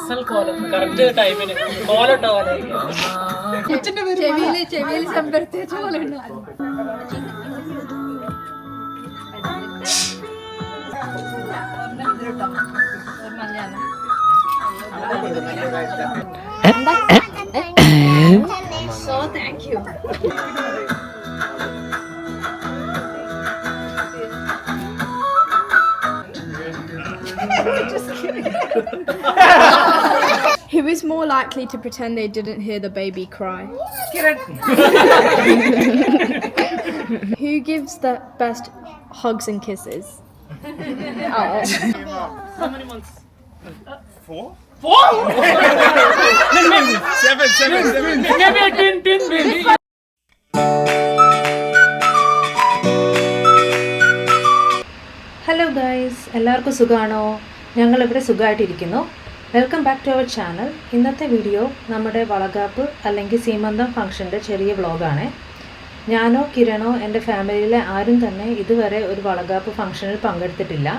അസൽ കോലം കറക്റ്റ് ടൈമിന് കോലട്ടോ പോലെ ചെവിയിൽ ചെമ്പരത്തി വെച്ച പോലെ so thank you. He was more likely to pretend they didn't hear the baby cry. Who gives the best hugs and kisses? How many months? 4? 4? 7. Maybe a twin baby. Hello guys, എല്ലാവർക്കും സുഖമാണോ? ഞങ്ങളിവിടെ സുഖമായിട്ടിരിക്കുന്നു. Welcome back to our channel. ഇന്നത്തെ video നമ്മുടെ വളകാപ്പ് അല്ലെങ്കിൽ സീമന്തം ഫംഗ്ഷൻ്റെ ചെറിയ വ്ളോഗാണ്. ഞാനോ കിരണോ എൻ്റെ ഫാമിലിയിലെ ആരും തന്നെ ഇതുവരെ ഒരു വളകാപ്പ് ഫംഗ്ഷനിൽ പങ്കെടുത്തിട്ടില്ല.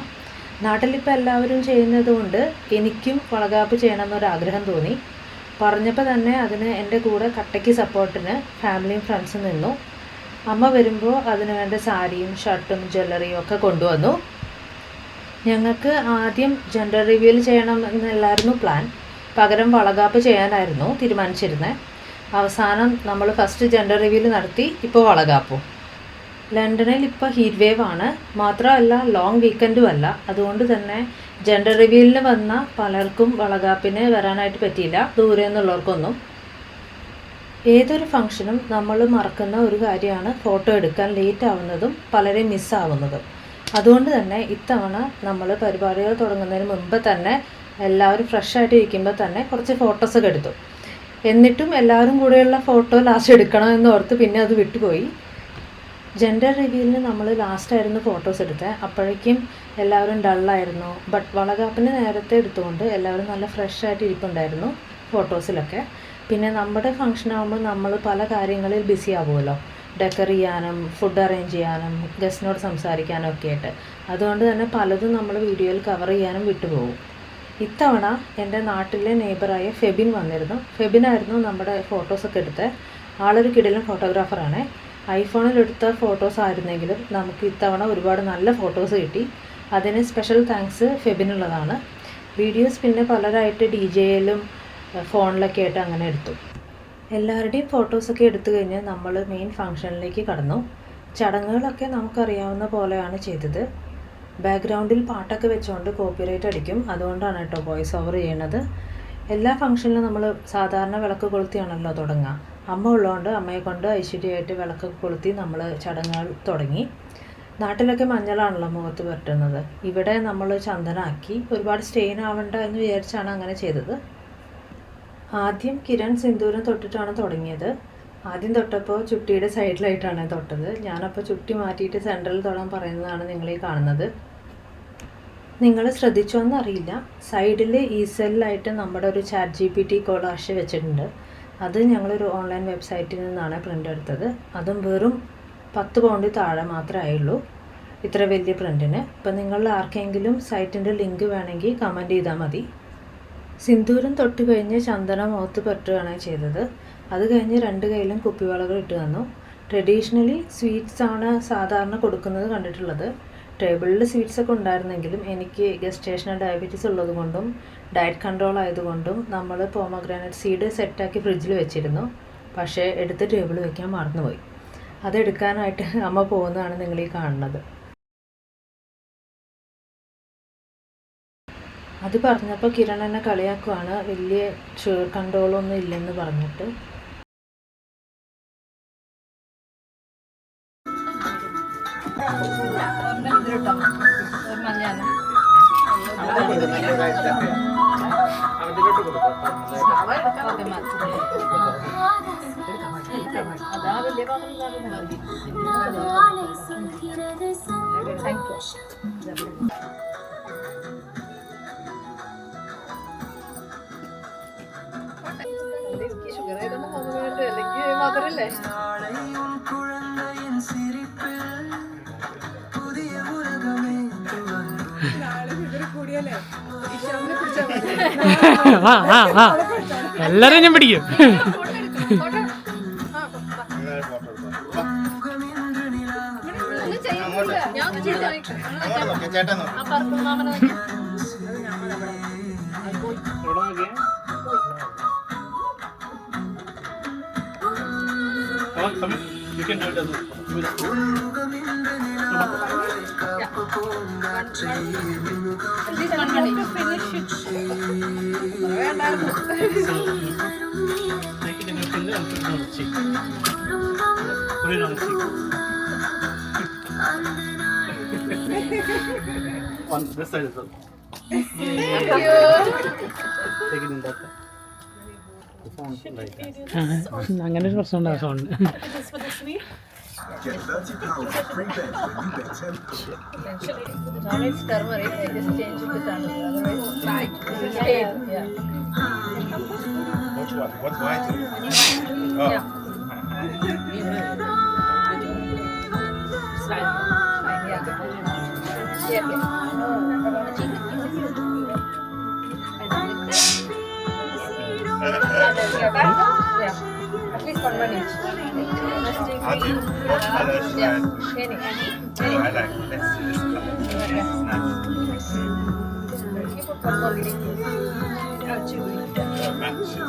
നാട്ടിലിപ്പോൾ എല്ലാവരും ചെയ്യുന്നത് കൊണ്ട് എനിക്കും വളകാപ്പ് ചെയ്യണമെന്നൊരാഗ്രഹം തോന്നി. പറഞ്ഞപ്പോൾ തന്നെ അതിന് എൻ്റെ കൂടെ കട്ടയ്ക്ക് സപ്പോർട്ടിന് ഫാമിലിയും ഫ്രണ്ട്സും നിന്നു. അമ്മ വരുമ്പോൾ അതിന് വേണ്ട സാരിയും ഷർട്ടും ജ്വല്ലറിയും ഒക്കെ കൊണ്ടുവന്നു. ഞങ്ങൾക്ക് ആദ്യം ജെൻഡർ റിവീൽ ചെയ്യണമെന്നല്ലായിരുന്നു പ്ലാൻ. പകരം വളകാപ്പ് ചെയ്യാനായിരുന്നു തീരുമാനിച്ചിരുന്നത്. അവസാനം നമ്മൾ ഫസ്റ്റ് ജെൻഡർ റിവീൽ നടത്തി. ഇപ്പോൾ വളകാപ്പും. ലണ്ടനിൽ ഇപ്പോൾ ഹീറ്റ് വേവ് ആണ്. മാത്രമല്ല ലോങ് വീക്കെൻഡും അല്ല. അതുകൊണ്ട് തന്നെ ജെൻഡർ റിവീലിന് വന്ന പലർക്കും വളകാപ്പിന് വരാനായിട്ട് പറ്റിയില്ല, ദൂരെ നിന്നുള്ളവർക്കൊന്നും. ഏതൊരു ഫംഗ്ഷനും നമ്മൾ മറക്കുന്ന ഒരു കാര്യമാണ് ഫോട്ടോ എടുക്കാൻ ലേറ്റ് ആവുന്നതും പലരെയും മിസ്സാവുന്നതും. അതുകൊണ്ട് തന്നെ ഇത്തവണ നമ്മൾ പരിപാടികൾ തുടങ്ങുന്നതിന് മുമ്പ് തന്നെ എല്ലാവരും ഫ്രഷായിട്ട് ഇരിക്കുമ്പോൾ തന്നെ കുറച്ച് ഫോട്ടോസൊക്കെ എടുത്തു. എന്നിട്ടും എല്ലാവരും കൂടെയുള്ള ഫോട്ടോ ലാസ്റ്റ് എടുക്കണമെന്ന് ഓർത്ത് പിന്നെ അത് വിട്ടുപോയി. ജെൻഡർ റിവീലിന് നമ്മൾ ലാസ്റ്റായിരുന്നു ഫോട്ടോസ് എടുത്തത്. അപ്പോഴേക്കും എല്ലാവരും ഡള്ളായിരുന്നു. ബട്ട് വളകാപ്പിന് നേരത്തെ എടുത്തുകൊണ്ട് എല്ലാവരും നല്ല ഫ്രഷായിട്ട് ഇരിപ്പുണ്ടായിരുന്നു ഫോട്ടോസിലൊക്കെ. പിന്നെ നമ്മുടെ ഫംഗ്ഷൻ ആകുമ്പോൾ നമ്മൾ പല കാര്യങ്ങളിൽ ബിസി ആവുമല്ലോ, ഡെക്കർ ചെയ്യാനും ഫുഡ് അറേഞ്ച് ചെയ്യാനും ഗസ്റ്റിനോട് സംസാരിക്കാനും ഒക്കെ ആയിട്ട്. അതുകൊണ്ട് തന്നെ പലതും നമ്മൾ വീഡിയോയിൽ കവർ ചെയ്യാനും വിട്ടുപോകും. ഇത്തവണ എൻ്റെ നാട്ടിലെ നെയ്ബറായ ഫെബിൻ വന്നിരുന്നു. ഫെബിനായിരുന്നു നമ്മുടെ ഫോട്ടോസൊക്കെ എടുത്തത്. ആളൊരു കിടിലൻ ഫോട്ടോഗ്രാഫറാണ്. ഐഫോണിൽ എടുത്ത ഫോട്ടോസ് ആയിരുന്നെങ്കിലും നമുക്ക് ഇത്തവണ ഒരുപാട് നല്ല ഫോട്ടോസ് കിട്ടി. അതിന് സ്പെഷ്യൽ താങ്ക്സ് ഫെബിനുള്ളതാണ്. വീഡിയോസ് പിന്നെ പലരായിട്ട് DJയിലും ഫോണിലൊക്കെ ആയിട്ട് അങ്ങനെ എടുത്തു. എല്ലാവരുടെയും ഫോട്ടോസൊക്കെ എടുത്തു കഴിഞ്ഞ് നമ്മൾ മെയിൻ ഫംഗ്ഷനിലേക്ക് കടന്നു. ചടങ്ങുകളൊക്കെ നമുക്കറിയാവുന്ന പോലെയാണ് ചെയ്തത്. ബാക്ക്ഗ്രൗണ്ടിൽ പാട്ടൊക്കെ വെച്ചുകൊണ്ട് കോപ്പിറൈറ്റ് അടിക്കും. അതുകൊണ്ടാണ് കേട്ടോ വോയിസ് ഓവർ ചെയ്യണത്. എല്ലാ ഫംഗ്ഷനിലും നമ്മൾ സാധാരണ വിളക്ക് കൊളുത്തിയാണല്ലോ തുടങ്ങുക. അമ്മ ഉള്ളതുകൊണ്ട് അമ്മയെ കൊണ്ട് ഐശ്വര്യമായിട്ട് വിളക്കൊക്കെ കൊളുത്തി നമ്മൾ ചടങ്ങുകൾ തുടങ്ങി. നാട്ടിലൊക്കെ മഞ്ഞളാണല്ലോ മുഖത്ത് പുരട്ടുന്നത്. ഇവിടെ നമ്മൾ ചന്ദനാക്കി. ഒരുപാട് സ്റ്റെയിൻ ആവണ്ട എന്ന് വിചാരിച്ചാണ് അങ്ങനെ ചെയ്തത്. ആദ്യം കിരൺ സിന്ദൂരം തൊട്ടിട്ടാണ് തുടങ്ങിയത്. ആദ്യം തൊട്ടപ്പോൾ ചുട്ടിയുടെ സൈഡിലായിട്ടാണ് തൊട്ടത്. ഞാനപ്പോൾ ചുട്ടി മാറ്റിയിട്ട് സെൻറ്ററിൽ തൊടാൻ പറയുന്നതാണ് നിങ്ങളീ കാണുന്നത്. നിങ്ങൾ ശ്രദ്ധിച്ചോന്നറിയില്ല, സൈഡിൽ ഈസെല്ലായിട്ട് നമ്മുടെ ഒരു ChatGPT കൊളാഷ് വെച്ചിട്ടുണ്ട്. അത് ഞങ്ങളൊരു ഓൺലൈൻ വെബ്സൈറ്റിൽ നിന്നാണ് പ്രിൻ്റ് എടുത്തത്. അതും വെറും 10 പൗണ്ടിൽ താഴെ മാത്രമേ ആയുള്ളൂ ഇത്ര വലിയ പ്രിൻറ്റിന്. ഇപ്പം നിങ്ങളിൽ ആർക്കെങ്കിലും സൈറ്റിൻ്റെ ലിങ്ക് വേണമെങ്കിൽ കമൻറ്റ് ചെയ്താൽ മതി. സിന്ദൂരം തൊട്ട് കഴിഞ്ഞ് ചന്ദനം മുഖത്ത് പറ്റുകയാണ് ചെയ്തത്. അത് കഴിഞ്ഞ് 2 കൈയിലും കുപ്പിവളകൾ ഇട്ട് തന്നു. ട്രഡീഷണലി സ്വീറ്റ്സാണ് സാധാരണ കൊടുക്കുന്നത് കണ്ടിട്ടുള്ളത്. ടേബിളിൽ സ്വീറ്റ്സൊക്കെ ഉണ്ടായിരുന്നെങ്കിലും എനിക്ക് ഗസ്റ്റേഷണൽ ഡയബറ്റീസ് ഉള്ളതുകൊണ്ടും ഡയറ്റ് കൺട്രോൾ ആയതുകൊണ്ടും നമ്മൾ പോമഗ്രാനൈറ്റ് സീഡ് സെറ്റാക്കി ഫ്രിഡ്ജിൽ വെച്ചിരുന്നു. പക്ഷേ എടുത്ത് ടേബിൾ വയ്ക്കാൻ മറന്നുപോയി. അതെടുക്കാനായിട്ട് അമ്മ പോകുന്നതാണ് നിങ്ങളീ കാണുന്നത്. അത് പറഞ്ഞപ്പോൾ കിരൺ എന്നെ കളിയാക്കുവാണ്, വലിയ ഷുഗർ കൺട്രോളൊന്നും ഇല്ലെന്ന് പറഞ്ഞിട്ട്. ഷുഗർ ആയതൊന്നും അല്ലെങ്കിൽ മധുരല്ലേ. നാളെ ഷുഗർ കൂടിയല്ലേ ഇഷാമിനെ എല്ലാരും ഞാൻ പിടിക്കും. ചേട്ടൻ നോക്ക്. You can do it as make it in your finger and put it on the cheek. Put it on the cheek. On this side as well. Thank you. Take it in that side. അങ്ങനെ ഒരു പ്രശ്നം ഉണ്ടാകും sound. Get 30 pounds of free bets when you bet 10. Now it's turmeric. I just change it to turmeric. Otherwise, yeah. Which one? What's white? Oh. Yeah. At least one each. How do you? What color should I? Any. I like. Let's see this color. This is nice. You put one more green. Matches.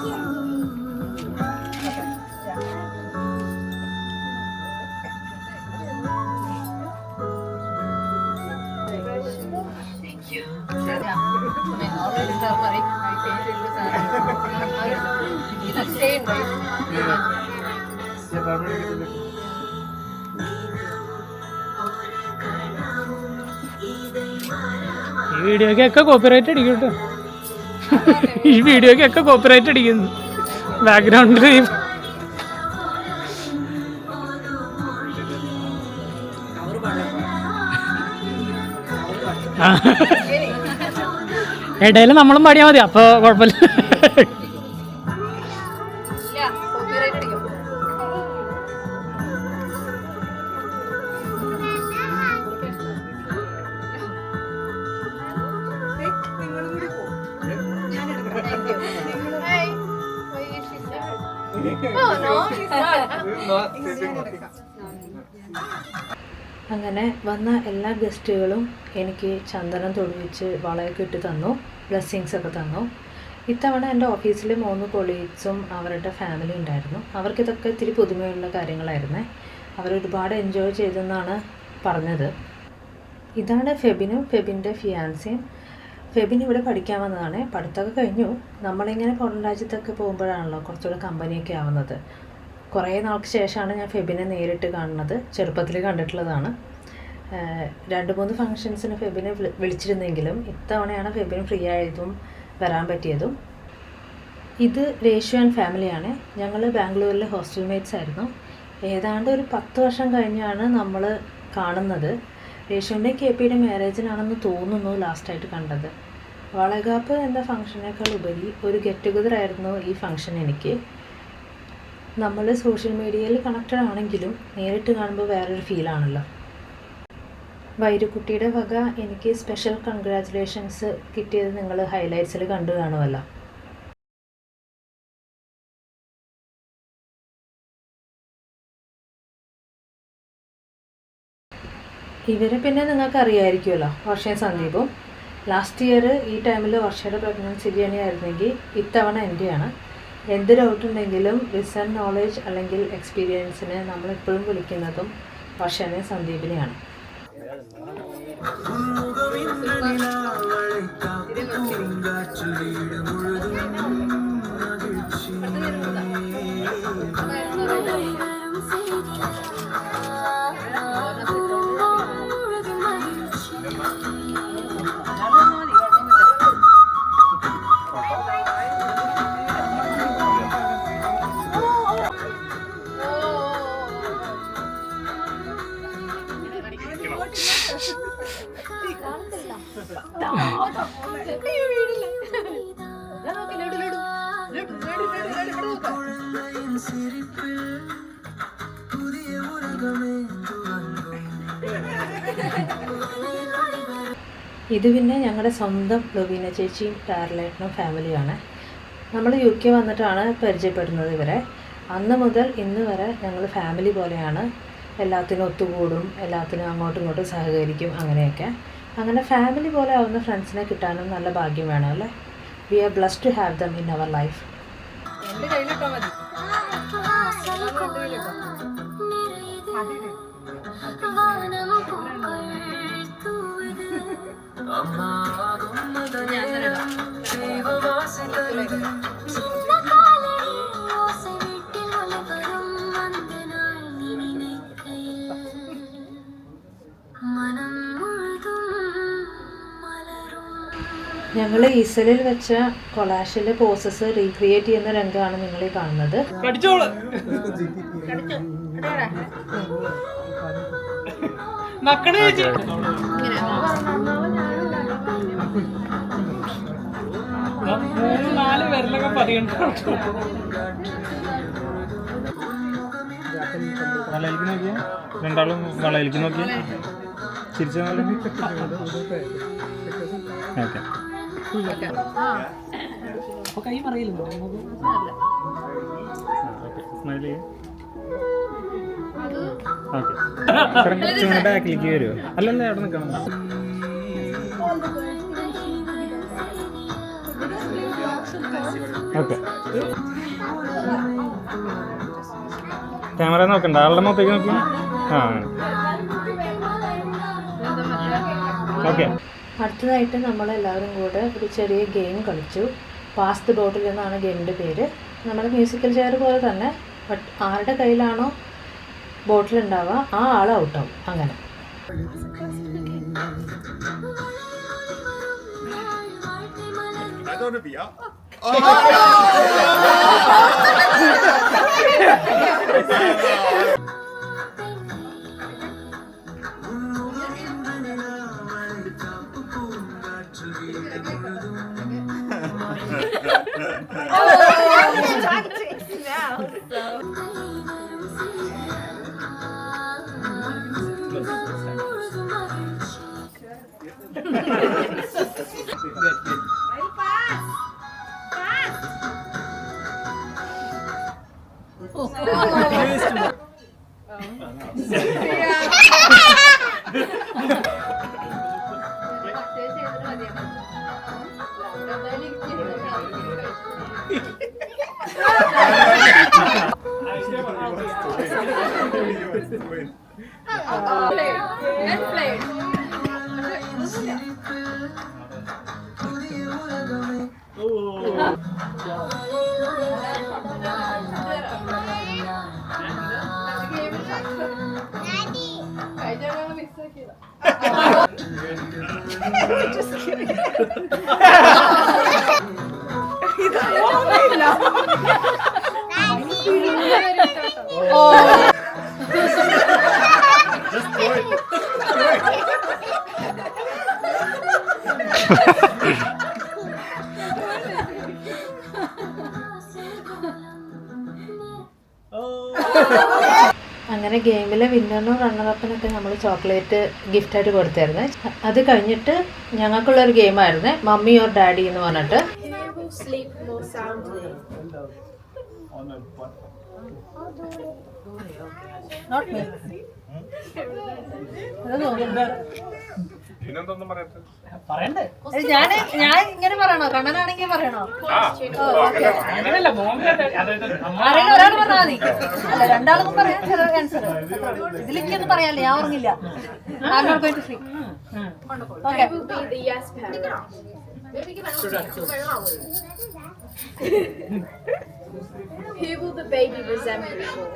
Already turmeric. I change it to turmeric. It's a stain, right? ഈ വീഡിയോക്കൊക്കെ copyright അടിക്കും കേട്ടോ. ഈ വീഡിയോക്കൊക്കെ copyright അടിക്കുന്നു ബാക്ക്ഗ്രൗണ്ടിൽ. ഇടയിൽ നമ്മളും പാടിയാൽ മതി, അപ്പോൾ കുഴപ്പമില്ല. Yeah, copyright അടിക്കും. Hi. Why is she sad? Oh no, she's not. അങ്ങനെ വന്ന എല്ലാ ഗസ്റ്റുകളും എനിക്ക് ചന്ദനം തൊടുവിച്ച് വളയൊക്കെ ഇട്ട് തന്നു, ബ്ലെസ്സിങ്സ് ഒക്കെ തന്നു. ഇത്തവണ എൻ്റെ ഓഫീസിൽ 3 കൊളീഗ്സും അവരുടെ ഫാമിലി ഉണ്ടായിരുന്നു. അവർക്കിതൊക്കെ ഇത്തിരി പുതുമയുള്ള കാര്യങ്ങളായിരുന്നേ. അവരൊരുപാട് എൻജോയ് ചെയ്തെന്നാണ് പറഞ്ഞത്. ഇതാണ് ഫെബിനും ഫെബിൻ്റെ ഫിയാൻസിയും. ഫെബിൻ ഇവിടെ പഠിക്കാൻ വന്നതാണ്. പഠിത്തമൊക്കെ കഴിഞ്ഞു. നമ്മളിങ്ങനെ പുറം രാജ്യത്തൊക്കെ പോകുമ്പോഴാണല്ലോ കുറച്ചുകൂടെ കമ്പനിയൊക്കെ ആവുന്നത്. കുറേ നാൾക്ക് ശേഷമാണ് ഞാൻ ഫെബിനെ നേരിട്ട് കാണുന്നത്. ചെറുപ്പത്തിൽ കണ്ടിട്ടുള്ളതാണ്. 2-3 ഫങ്ഷൻസിന് ഫെബിനെ വിളിച്ചിരുന്നെങ്കിലും ഇത്തവണയാണ് ഫെബിന് ഫ്രീ ആയതും വരാൻ പറ്റിയതും. ഇത് രേഷു ആൻഡ് ഫാമിലിയാണ്. ഞങ്ങൾ ബാംഗ്ലൂരിലെ ഹോസ്റ്റൽ മേറ്റ്സ് ആയിരുന്നു. ഏതാണ്ട് ഒരു 10 വർഷം കഴിഞ്ഞാണ് നമ്മൾ കാണുന്നത്. രേഷുവിൻ്റെ KPയുടെ മാരേജിനാണെന്ന് തോന്നുന്നു ലാസ്റ്റായിട്ട് കണ്ടത്. വളകാപ്പ് എന്ന ഫംഗ്ഷനേക്കാൾ ഉപരി ഒരു ഗെറ്റ് ടുഗദർ ആയിരുന്നു ഈ ഫംഗ്ഷൻ എനിക്ക്. നമ്മൾ സോഷ്യൽ മീഡിയയിൽ കണക്റ്റഡ് ആണെങ്കിലും നേരിട്ട് കാണുമ്പോൾ വേറൊരു ഫീലാണല്ലോ. വൈരുക്കുട്ടിയുടെ വക എനിക്ക് സ്പെഷ്യൽ കൺഗ്രാജുലേഷൻസ് കിട്ടിയത് നിങ്ങൾ ഹൈലൈറ്റ്സിൽ കണ്ടു കാണുമല്ലോ. ഇവരെ പിന്നെ നിങ്ങൾക്ക് അറിയാമായിരിക്കുമല്ലോ, വർഷയും സന്ദീപും. ലാസ്റ്റ് ഇയർ ഈ ടൈമിൽ വർഷയുടെ പ്രഗ്നൻസി ജേണി ആയിരുന്നെങ്കിൽ ഇത്തവണ എൻ്റെയാണ്. എന്ത് ഡൗട്ടുണ്ടെങ്കിലും റിസൺ നോളേജ് അല്ലെങ്കിൽ എക്സ്പീരിയൻസിന് നമ്മളെപ്പോഴും വിളിക്കുന്നതും വർഷനെയും സന്ദീപിനെയാണ്. ഇത് പിന്നെ ഞങ്ങളുടെ സ്വന്തം ലുബീന ചേച്ചിയും ടാർലേട്ടനും ഫാമിലിയാണ്. നമ്മൾ UK വന്നിട്ടാണ് പരിചയപ്പെടുന്നത് ഇവരെ. അന്ന് മുതൽ ഇന്ന് വരെ ഞങ്ങൾ ഫാമിലി പോലെയാണ്. എല്ലാത്തിനും ഒത്തുകൂടും, എല്ലാത്തിനും അങ്ങോട്ടും ഇങ്ങോട്ടും സഹകരിക്കും, അങ്ങനെയൊക്കെ. അങ്ങനെ ഫാമിലി പോലെ ആവുന്ന ഫ്രണ്ട്സിനെ കിട്ടാനും നല്ല ഭാഗ്യം വേണം അല്ലേ. We are blessed to have them in our life. എന്റെ കയ്യിലിട്ടോ മതി. ഞങ്ങൾ ഈസലിൽ വെച്ച കൊളാഷിലെ പോസസ് റീക്രിയേറ്റ് ചെയ്യുന്ന രംഗമാണ് നിങ്ങൾ ഈ കാണുന്നത്. വളയിലേക്ക് നോക്കിയ രണ്ടാളും വളയിലേക്ക് നോക്കി ചിരിച്ച ഓക്കെ കൈ പറയില്ലല്ലോ. സ്മൈൽ ചെയ്യ. ഓക്കെ കുറച്ചുകൂടെ ബാക്കിലേക്ക് വരുമോ? അല്ലല്ല അവിടെ നിൽക്കണം. ഓക്കെ ക്യാമറ നോക്കണ്ട, ആളുടെ മുഖത്തേക്ക് നോക്കി. ആ ഓക്കെ. അടുത്തതായിട്ട് നമ്മളെല്ലാവരും കൂടെ ഒരു ചെറിയ ഗെയിം കളിച്ചു. പാസ് ദ ബോട്ടിൽ എന്നാണ് ഗെയിമിൻ്റെ പേര്. നമ്മുടെ മ്യൂസിക്കൽ ചെയർ പോലെ തന്നെ, ബട്ട് ആരുടെ കയ്യിലാണോ ബോട്ടിൽ ഉണ്ടാവുക ആ ആൾ ഔട്ടാവും. അങ്ങനെ അങ്ങനെ ഗെയിമിലെ വിന്നറിനും റണ്ണറപ്പിനൊക്കെ നമ്മൾ ചോക്ലേറ്റ് ഗിഫ്റ്റായിട്ട് കൊടുത്തായിരുന്നു. അത് കഴിഞ്ഞിട്ട് ഞങ്ങൾക്കുള്ളൊരു ഗെയിമായിരുന്നു മമ്മി ഓർ ഡാഡി എന്ന് പറഞ്ഞിട്ട്. ഞാൻ ഇങ്ങനെ പറയണോ? കണ്ണനാണെങ്കിൽ പറയണോ? ആരെങ്കിലും ഒരാൾ പറഞ്ഞാൽ മതി. അല്ല, രണ്ടാൾക്കും പറയാം. ആൻസർ ഇതിലേക്കൊന്നും പറയാല്ലേ, ഞാൻ ഉറങ്ങില്ല. Who will the baby resemble more?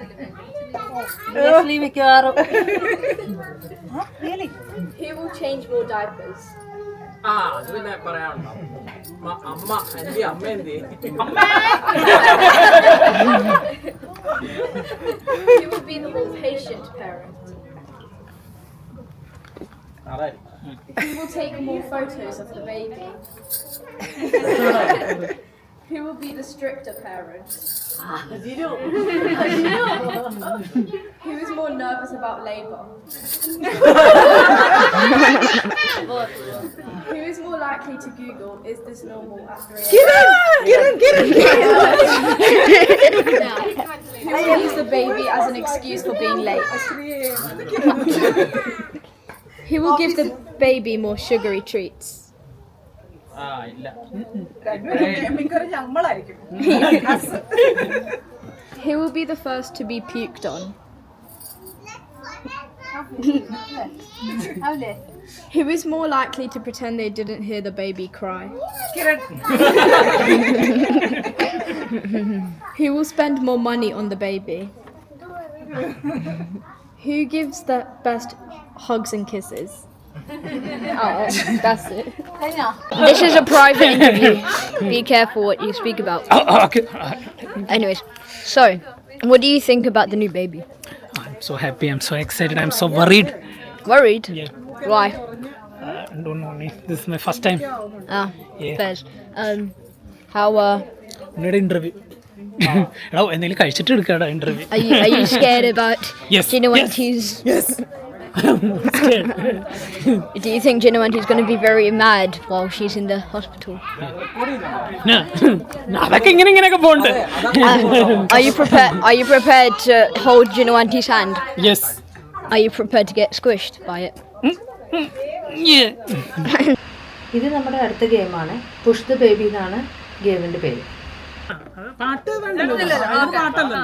Really? Who will change more diapers? അത് പിന്നെ പറയാനുണ്ടോ? അമ്മ എന്റെ അമ്മ എന്ത്? Who will be the more patient parent? Who will take more photos of the baby? Who will be the stricter parent? Who is more nervous about labor? likely to Google, is this normal after a Who will use the baby as an excuse for being late? Who will give the baby more sugary treats? Who will be the first to be puked on? Who is more likely to pretend they didn't hear the baby cry? Who will spend more money on the baby? Who gives the best hugs and kisses? Oh, that's it. This is a private interview. Be careful what you speak about. Okay. Anyways, so, what do you think about the new baby? I'm so happy. I'm so excited. I'm so worried. Worried? Yeah. Why? I don't know. This is my first time. Yeah. Fairs. How Not interview. എടാ എന്തെങ്കിലും കഴിച്ചിട്ട് എടുക്കാടാ interview. are you scared about Yes. Jinawanti's? Yes. Do you think Jinawanti's going to be very mad while she's in the hospital? അതൊക്കെ ഇങ്ങനെയൊക്കെ pond. Are you prepared to hold Jinawanti's hand? Yes. Are you prepared to get squished by it? Yeah. ഇത് നമ്മുടെ അടുത്ത ഗെയിമാണ്. Push the baby എന്നാണ് ഗെയിമിൻ്റെ പേര്. പാട്ട് വേണ്ടല്ലോ. പാട്ടല്ലോ.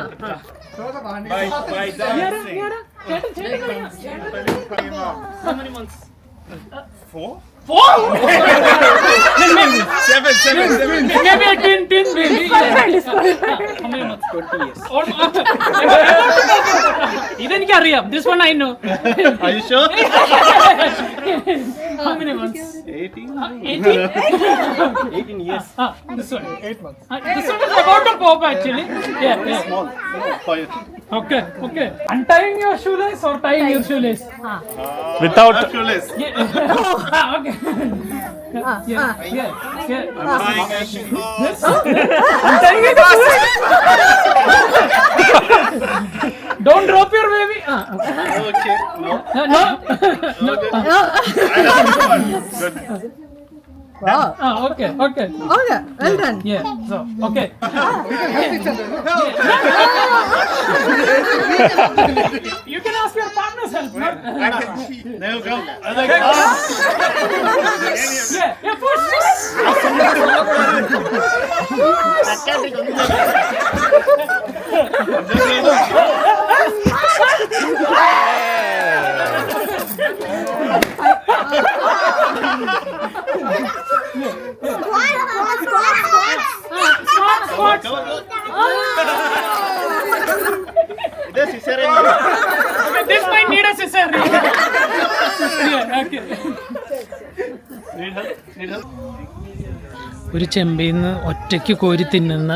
How many months? 4? 4? Seven. Maybe a twin baby. How many months? 20 years. ഇതെനിക്കറിയാം. This one I know. Are you sure? How many months? 18 years. This one. 8 months. This one is about to pop actually. Yeah. Small. Quiet. Okay. Untying your shoelace or tying your shoelace? Without shoelace. Okay. Yeah. I'm tying a shoelace. Untying your shoelace. Don't drop your baby. Okay. No. Good. Okay. Well done. Yeah. So, okay. You can ask your partner's help. There you go. Yeah, push. This might need a cesarean. Yeah, okay. Need help? ഒരു ചെമ്പിൽ നിന്ന് ഒറ്റയ്ക്ക് കോരി തിന്നുന്ന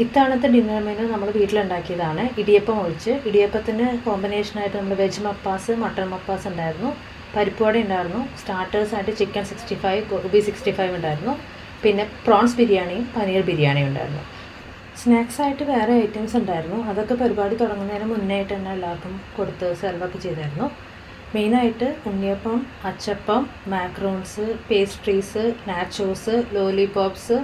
ഇത്തവണത്തെ dinner menu നമ്മൾ വീട്ടിലുണ്ടാക്കിയതാണ്. ഇടിയപ്പം ഒഴിച്ച് ഇടിയപ്പത്തിന് കോമ്പിനേഷനായിട്ട് നമ്മൾ veg മപ്പാസ്, mutton മപ്പാസ് ഉണ്ടായിരുന്നു, പരിപ്പുവട ഉണ്ടായിരുന്നു, സ്റ്റാർട്ടേഴ്സായിട്ട് ചിക്കൻ 65, ഗോബി 65 ഉണ്ടായിരുന്നു, പിന്നെ പ്രോൺസ് ബിരിയാണിയും പനീർ ബിരിയാണിയും ഉണ്ടായിരുന്നു. സ്നാക്സായിട്ട് വേറെ ഐറ്റംസ് ഉണ്ടായിരുന്നു. അതൊക്കെ പരിപാടി തുടങ്ങുന്നതിന് മുന്നേയായിട്ട് തന്നെ എല്ലാവർക്കും കൊടുത്ത് സെർവൊക്കെ ചെയ്തായിരുന്നു. മെയിനായിട്ട് ഉണ്ണിയപ്പം, അച്ചപ്പം, മാക്രോൺസ്, പേസ്ട്രീസ്, നാച്ചോസ്, ലോലിപോപ്സ്,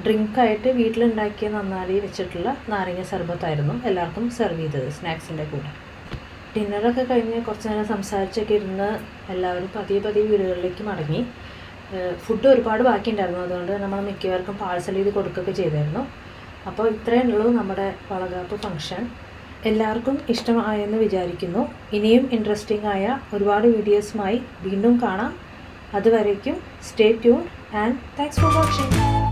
ഡ്രിങ്കായിട്ട് വീട്ടിലുണ്ടാക്കിയ നന്നാരി വെച്ചിട്ടുള്ള നാരങ്ങ സർബത്തായിരുന്നു എല്ലാവർക്കും സെർവ് ചെയ്തത് സ്നാക്സിൻ്റെ കൂടെ. ഡിന്നറൊക്കെ കഴിഞ്ഞ് കുറച്ച് നേരം സംസാരിച്ചൊക്കെ ഇരുന്ന് എല്ലാവരും പതിയെ വീടുകളിലേക്ക് മടങ്ങി. ഫുഡ് ഒരുപാട് ബാക്കിയുണ്ടായിരുന്നു. അതുകൊണ്ട് നമ്മൾ മിക്കവർക്കും പാഴ്സൽ ചെയ്ത് കൊടുക്കുകയൊക്കെ ചെയ്തായിരുന്നു. അപ്പോൾ ഇത്രയേ ഉള്ളൂ നമ്മുടെ വളകാപ്പ് ഫംഗ്ഷൻ. എല്ലാവർക്കും ഇഷ്ടമായെന്ന് വിചാരിക്കുന്നു. ഇനിയും ഇൻട്രസ്റ്റിംഗ് ആയ ഒരുപാട് വീഡിയോസുമായി വീണ്ടും കാണാം. അതുവരേക്കും stay tune and thanks for watching.